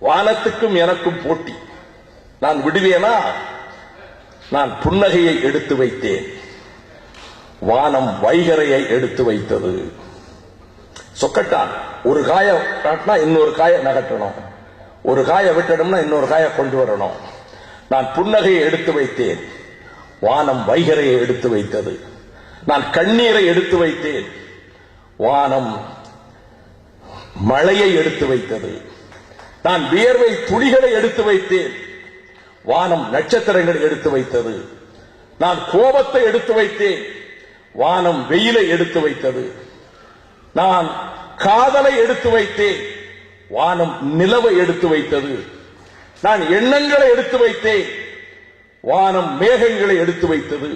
வானத்துக்கும் எனக்கும் போட்டி. நான் விடுவேனா? நான் புன்னகையை எடுத்து வைத்தேன், வானம் வைகரையை எடுத்து வைத்தது. சொக்கட்டான் ஒரு காய காட்டினா இன்னொரு காய நகற்றணும், ஒரு காய விட்டணும்னா இன்னொரு காய கொண்டு வரணும். நான் புன்னகையை எடுத்து வைத்தேன், வானம் வைகரையை எடுத்து வைத்தது. நான் கண்ணீரை எடுத்து வைத்தேன், வானம் மழையை எடுத்து வைத்தது. நான் வியர்வை துளிகளை எடுத்து வைத்தேன், வானம் நட்சத்திரங்களை எடுத்து வைத்தது. நான் கோபத்தை எடுத்து வைத்தேன், வானம் வெயிலை எடுத்து வைத்தது. நான் காதலை எடுத்து வைத்தேன், வானம் நிலவை எடுத்து வைத்தது. நான் எண்ணங்களை எடுத்து வைத்தேன், வானம் மேகங்களை எடுத்து வைத்தது.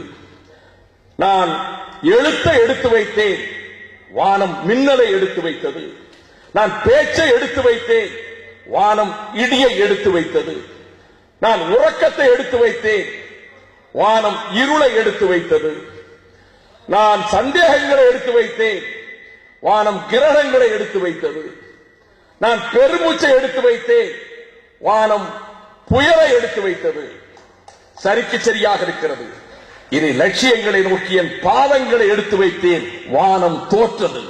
நான் எழுத்தை எடுத்து வைத்தேன், வானம் மின்னலை எடுத்து வைத்தது. நான் பேச்சை எடுத்து வைத்தேன், வானம் இடியை எடுத்து வைத்தது. நான் உறக்கத்தை எடுத்து வைத்தேன், வானம் இருளை எடுத்து வைத்தது. நான் சந்தேகங்களை எடுத்து வைத்தேன், வானம் கிரகங்களை எடுத்து வைத்தது. நான் பெருமூச்சை எடுத்து வைத்தேன், வானம் புயலை எடுத்து வைத்தது. சரிக்கு சரியாக இருக்கிறது. இனி லட்சியங்களை நோக்கி என் பாதங்களை எடுத்து வைத்தேன், வானம் தோற்றது.